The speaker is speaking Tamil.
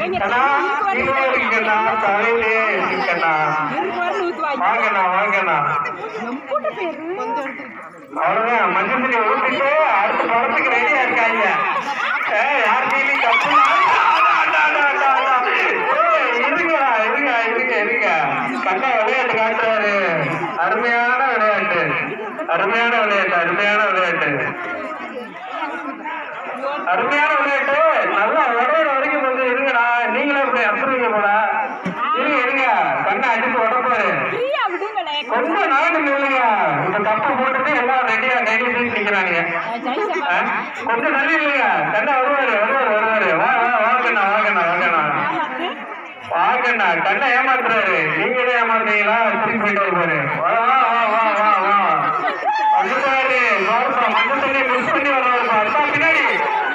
கண்ணா நீங்களே இருக்கீங்கண்ணா, தலையிலே இருக்கண்ணா. வாங்கண்ணா வாங்கண்ணா. அவ்வளவுதான், மஞ்சள் தண்ணி ஊற்றிட்டு அடுத்த படத்துக்கு ரெடியா இருக்காங்க. யார் கையிலையும் தப்பு இருங்க. கண்ணா விளையாட்டு காட்டுறாரு. அருமையான விளையாட்டு, அருமையான விளையாட்டு, அருமையான விளையாட்டு, அருமையான விளையாட்டு. நல்லா உடையிற வரைக்கும் கொஞ்சம் இருங்கடா. நீங்களே இப்படி அசுறீங்க போல. இருங்க கண்ணை அடிச்சு உடப்பாரு. கொஞ்சம் நாடு நில்லுங்க. இந்த தப்பு போட்டுட்டு எல்லாம் ரெடியா நிக்கிறாங்க. கொஞ்சம் தள்ளி இல்லைங்க. கண்ணா வருவாரு. வாங்கண்ணா வாங்கண்ணா. கண்ணை ஏமாத்துறாரு. நீங்களே ஏமாத்துறீங்களா? திருப்பி போயிட்டு வருவாரு. வந்துட்டாரு. மஞ்சள் தண்ணி